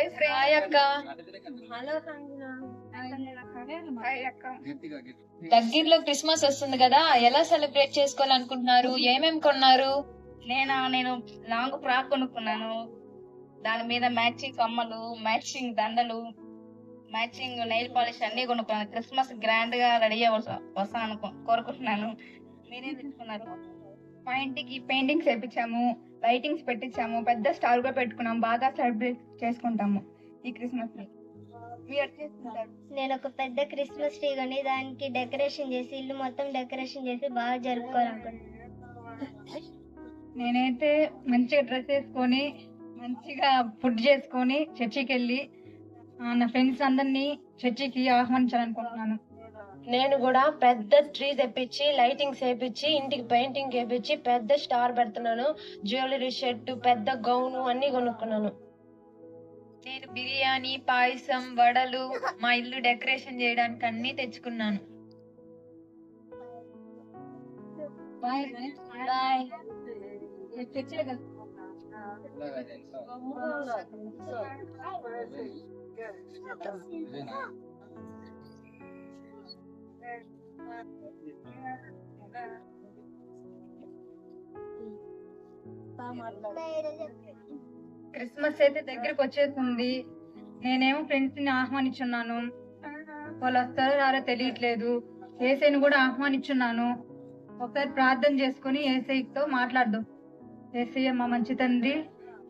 Hi అక్క. దగ్గరలో Christmas వస్తుంది కదా, ఎలా సెలబ్రేట్ చేసుకోవాలనుకుంటున్నారు? ఏమేం కొన్నారు? నేను లాంగ్ ఫ్రాక్ కొనుక్కున్నాను. దాని మీద మ్యాచింగ్ కమ్మలు, మ్యాచింగ్ దండలు, మ్యాచింగ్ నెయిల్ పాలిష్ అన్ని కొనుక్కున్నాను. క్రిస్మస్ గ్రాండ్ గా రెడీ వస్తాను కోరుకుంటున్నాను. మీరేం తెచ్చుకున్నారు? మా ఇంటికి పెయింటింగ్స్ వేపించాము, లైటింగ్స్ పెట్టించాము, పెద్ద స్టార్ కూడా పెట్టుకున్నాము. బాగా సెలబ్రేట్ చేసుకుంటాము ఈ క్రిస్మస్ ని. మీరు ఎట్లా చేసుకుంటారు? నేను ఒక పెద్ద క్రిస్మస్ ట్రీ కొని దానికి డెకరేషన్ చేసి ఇల్లు మొత్తం డెకరేషన్ చేసి బాగా జరుపుకోవాలనుకుంటున్నాను. నేనైతే మంచిగా డ్రెస్ వేసుకొని మంచిగా ఫుడ్ చేసుకొని చర్చికి వెళ్ళి నా ఫ్రెండ్స్ అందరినీ చర్చికి ఆహ్వానించాలనుకుంటున్నాను. నేను కూడా పెద్ద ట్రీ తెప్పించి లైటింగ్స్ వేపించి ఇంటికి పెయింటింగ్ వేపించి పెద్ద స్టార్ పెడుతున్నాను. జ్యువెలరీ షర్ట్, పెద్ద గౌను అన్ని కొనుక్కున్నాను. నేను బిర్యానీ, పాయసం, వడలు, మా ఇల్లు డెకరేషన్ చేయడానికి అన్ని తెచ్చుకున్నాను. బాయ్. క్రిస్మస్ అయితే దగ్గరకు వచ్చేస్తుంది. నేనేమో ఫ్రెండ్స్ ని ఆహ్వానించున్నాను. వాళ్ళు వస్తారో రారో తెలియట్లేదు. ఏసైని కూడా ఆహ్వానించున్నాను. ఒకసారి ప్రార్థన చేసుకుని ఏసైతో మాట్లాడదాం. ఏసయ్య మా మంచి తండ్రి,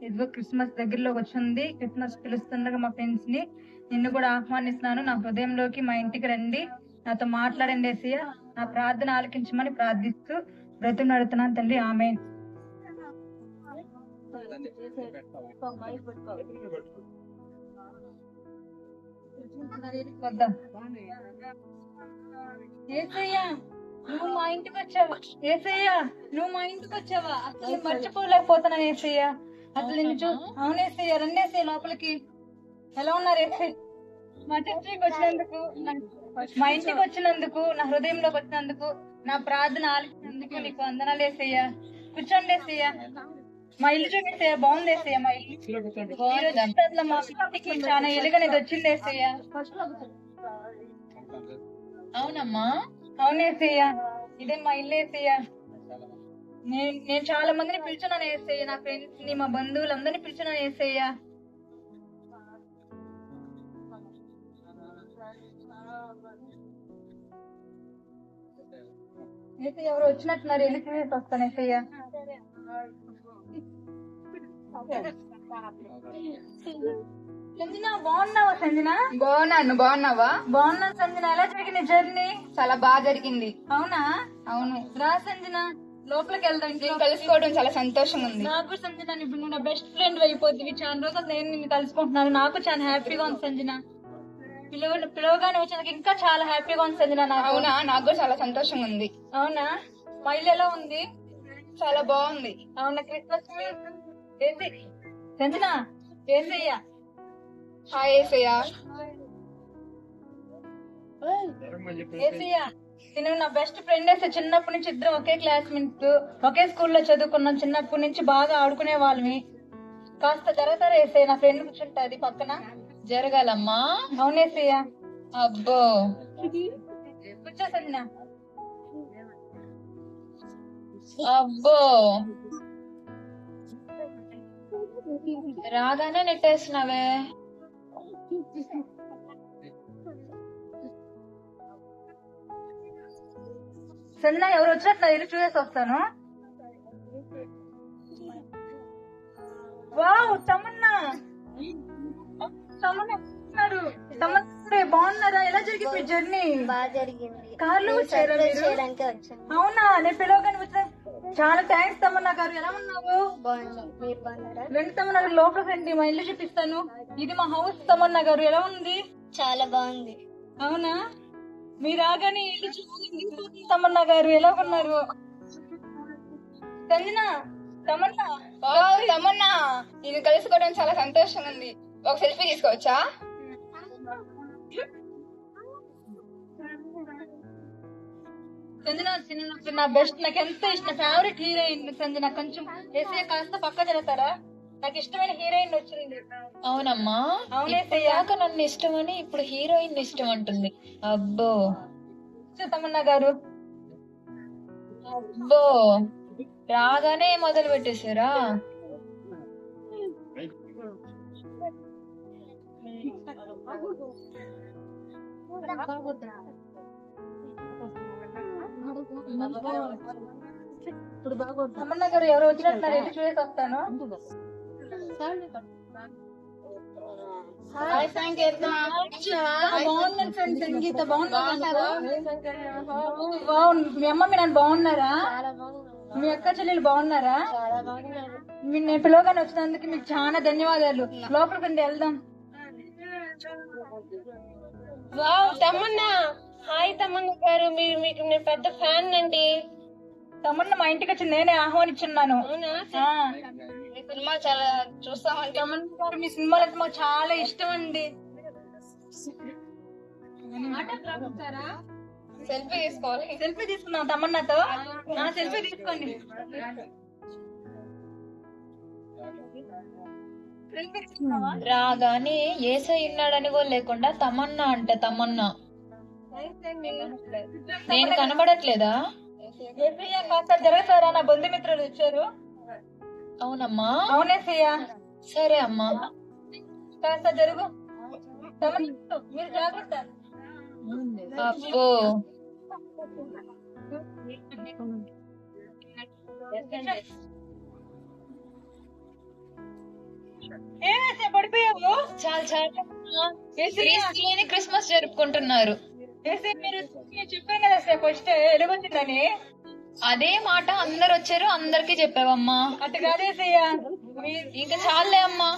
ఇదిగో క్రిస్మస్ దగ్గరలోకి వచ్చింది. క్రిస్మస్ పిలుస్తుండగా మా ఫ్రెండ్స్ ని నిన్ను కూడా ఆహ్వానిస్తున్నాను. నా హృదయంలోకి మా ఇంటికి రండి, నాతో మాట్లాడండి ఏసయ్య. నా ప్రార్థన ఆలకించమని ప్రార్థిస్తూ బ్రతిమలాడుతున్నాను తండ్రి. ఆమేన్. వద్దాం. ఏసయ్య నువ్వు మా ఇంటికి వచ్చావా? ఏసయ్య నువ్వు మా ఇంటికి వచ్చావా? అసలు మర్చిపోలేకపోతున్నాను ఏసయ్య. అసలు నిన్ను అవునేసయ్య, రండేసయ్య లోపలికి. ఎలా ఉన్నారు ఏసయ్య? మా చర్చికి వచ్చినందుకు, మా ఇంటికి వచ్చినందుకు, నా హృదయంలోకి వచ్చినందుకు, నా ప్రార్థన ఆలకించినందుకు నీకు వందనాలు ఏసయ్య. కూర్చోండి ఏసయ్య. మా ఇల్లు చూపిస్తేయ బాగుంది ఏసయ్య. మా ఇల్లు మా ఇంటికి చాలా ఎలుగనేది వచ్చింది ఏసయ్య. అవునమ్మా, అవునేసయ్య, ఇదే మా ఇల్లు ఏసయ్య. నేను చాలా మందిని పిలుచున్నాను ఏసయ్య. నా ఫ్రెండ్స్ ని, మా బంధువులందరినీ పిలుచున్నాను ఏసయ్య. ఏసయ్య ఎవరు వచ్చినట్టున్నారు, వెళ్ళి చూసేసి వస్తాను ఏసయ్య. సంజన బాగున్నావా? సంజన బాగున్నావా? బాగున్నాను సంజన. ఎలా జరిగింది జర్నీ? చాలా బాగా జరిగింది. అవునా? అవును. రా సంజన, లోపలికి వెళ్దాం. నేను కలుసుకోవడం చాలా సంతోషంగా ఉంది. నాకు సంజన ఇప్పుడు నువ్వు నా బెస్ట్ ఫ్రెండ్ అయిపోతుంది. చాలా రోజులు నేను నిన్ను కలుసుకుంటున్నాను. నాకు చాలా హ్యాపీగా ఉంది సంజన. పిలవగానే వచ్చినందుకు ఇంకా చాలా హ్యాపీగా ఉంది సంజన నాకు. అవునా? నాకు కూడా చాలా సంతోషంగా ఉంది. అవునా? మా ఇల్లు ఎలా ఉంది? చాలా బాగుంది. అవునా? క్రిస్మస్ ఏంటి సంజన? ఏంటయ్యా? హాయ్ ఏసయ్య. ఏసయ్యా, నేను నా బెస్ట్ ఫ్రెండ్ వేసే. చిన్నప్పటి నుంచి ఇద్దరం ఒకే క్లాస్మేట్స్, ఒకే స్కూల్లో చదువుకున్నాం. చిన్నప్పటి నుంచి బాగా ఆడుకునే వాళ్ళని. కాస్త జరగతారా వేసే? నా ఫ్రెండ్ కూర్చుంటది పక్కన. జరగాలమ్మా. అవునేసయ్యా. అబ్బో, కూర్చో సంజన. అబ్బో, రాగానే నెట్టేస్తున్నావే. సంజన ఎవరు వచ్చినట్టు వెళ్ళి చూసేసి వస్తాను. వావ్, తమన్నా బాగున్నారా? ఎలా జరిగింది జర్నీ? బాగా జరిగింది. కార్లో వచ్చారా మీరు? చేయడానికి వచ్చాను. అవునా? నేను పిలవగానే వచ్చా. చాలా థ్యాంక్స్ తమన్నా గారు. ఎలా ఉన్నావు? బాగుంది. మీరు బాగున్నారా? రెండు తమన్నా గారు లోపలికి రండి, మా ఇల్లు చూపిస్తాను. ఇది మా హౌస్. తమన్నా గారు ఎలా ఉంది? చాలా బాగుంది. అవునా? మీరు రాగానే ఇల్లు చూసి తమన్నా గారు ఎలా ఉన్నారు? సంజన, తమన్నా. తమన్నా, నేను కలుసుకోవడం చాలా సంతోషంగా ఉంది. ఒక సెల్ఫీ తీసుకోవచ్చా? సంజన నా బెస్ట్, నాకు ఎంత ఇష్టం, ఫేవరెట్ హీరోయిన్ సంజన. కొంచెం ఏసీ కాస్త పక్క జరుగుతారా? నాకు ఇష్టమైన హీరోయిన్ వచ్చింది. అవునమ్మా, అవునేసయ్యా. ఇప్పటిదాకా నన్ను ఇష్టమని ఇప్పుడు హీరోయిన్ ఇష్టం అంటుంది. అబ్బో తమన్నా గారు అబ్బో, రాగానే మొదలు పెట్టేశారా? తమన్నా గారు ఎవరు వచ్చినట్టున్నారు, వెళ్ళి చూసేసి వస్తాను. బాగున్నాను ఫ్రెండ్ సంగీత, బాగున్నారా? మీ అమ్మ మీ నాన్న బాగున్నారా? మీ అక్క చెల్లెలు బాగున్నారా? నేను పిలవగానే వచ్చినందుకు మీకు చాలా ధన్యవాదాలు. లోపలికి వెళ్దాం. వావ్ తమన్నా, హాయ్ తమన్నా గారు, మీకు నేను పెద్ద ఫ్యాన్ అండి. తమన్నా మా ఇంటికి వచ్చి నేనే ఆహ్వానించున్నాను. మీ సినిమా చాలా చూస్తామండి. తమన్నా గారు మీ సినిమాలు అంటే మాకు చాలా ఇష్టం అండి. సెల్ఫీ తీసుకోవాలి. సెల్ఫీ తీసుకుందాం తమన్నాతో. సెల్ఫీ తీసుకోండి. రాగానే ఏసై ఉన్నాడని కూడా లేకుండా తమన్నా అంట. తమన్నా నేను కనబడట్లేదా? కాస్త జరగసారా, నా బంధుమిత్రులు వచ్చారు. అవునమ్మా, అవునేసయ్యా. సరే అమ్మా. కాస్త జరుగు. మీరు జాగ్రత్త. అబ్బో ఏమేసే పడిపోయావు? చాలా చాలా క్రీస్తు లేని క్రిస్మస్ జరుపుకుంటున్నారు. మీరు చెప్పాను కదా సార్ ఫస్ట్ ఎలుగొచ్చిందని. అదే మాట అందరు వచ్చారు, అందరికి చెప్పావమ్మా. అటు కాదేసయ్యా. ఇంకా చాలే అమ్మా.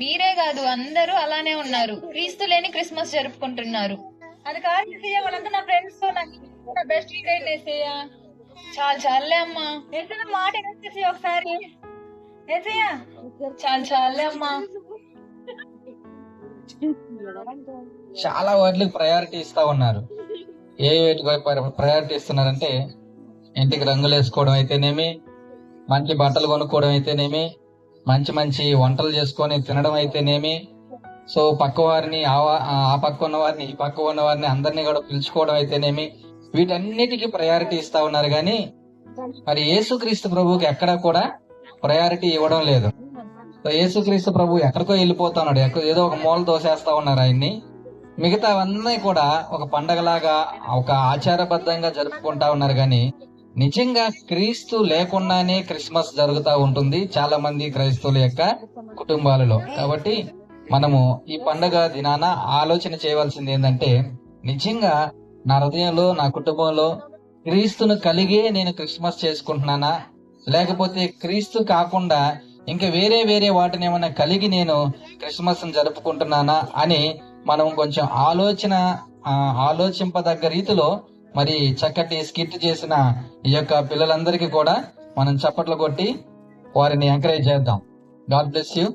మీరే కాదు అందరూ అలానే ఉన్నారు. క్రీస్తు లేని క్రిస్మస్ జరుపుకుంటున్నారు. అది కాదేసయ్యా, వాళ్ళంతా నా ఫ్రెండ్స్, నా బెస్ట్ ఫ్రెండ్ వేసేయ్యా. చాలా చాలే అమ్మా. వేసిన మాట వేసేసి ఒకసారి వేసేయ్యా. చాలా చాలే అమ్మా. చాలా వాటికి ప్రయారిటీ ఇస్తా ఉన్నారు. ఏ ప్రయారిటీ ఇస్తున్నారంటే ఇంటికి రంగులు వేసుకోవడం అయితేనేమి, మంచి బట్టలు కొనుక్కోవడం అయితేనేమి, మంచి మంచి వంటలు చేసుకొని తినడం అయితేనేమి, సో పక్క వారిని ఆ పక్క ఉన్న వారిని ఈ పక్క ఉన్న వారిని అందరినీ కూడా పిలుచుకోవడం అయితేనేమి, వీటన్నిటికీ ప్రయారిటీ ఇస్తా ఉన్నారు. కానీ మరి యేసుక్రీస్తు ప్రభువుకి ఎక్కడా కూడా ప్రయారిటీ ఇవ్వడం లేదు. సో యేసుక్రీస్తు ప్రభు ఎక్కడికో వెళ్ళిపోతా ఉన్నాడు, ఏదో ఒక మూల దోసేస్తా ఉన్నారు ఆయన్ని. మిగతా అవన్నీ కూడా ఒక పండగలాగా ఒక ఆచారబద్ధంగా జరుపుకుంటా ఉన్నారు. కానీ నిజంగా క్రీస్తు లేకుండానే క్రిస్మస్ జరుగుతూ ఉంటుంది చాలా మంది క్రైస్తవుల యొక్క కుటుంబాలలో. కాబట్టి మనము ఈ పండగ దినాన ఆలోచన చేయవలసింది ఏంటంటే, నిజంగా నా హృదయంలో నా కుటుంబంలో క్రీస్తును కలిగే నేను క్రిస్మస్ చేసుకుంటున్నానా, లేకపోతే క్రీస్తు కాకుండా ఇంకా వేరే వేరే వాటిని ఏమైనా కలిగి నేను క్రిస్మస్ జరుపుకుంటున్నానా అని మనం కొంచెం ఆలోచింపదగ్గ రీతిలో మరి చక్కటి స్కిట్ చేసిన ఈ యొక్క పిల్లలందరికీ కూడా మనం చప్పట్లు కొట్టి వారిని ఎంకరేజ్ చేద్దాం. God bless you.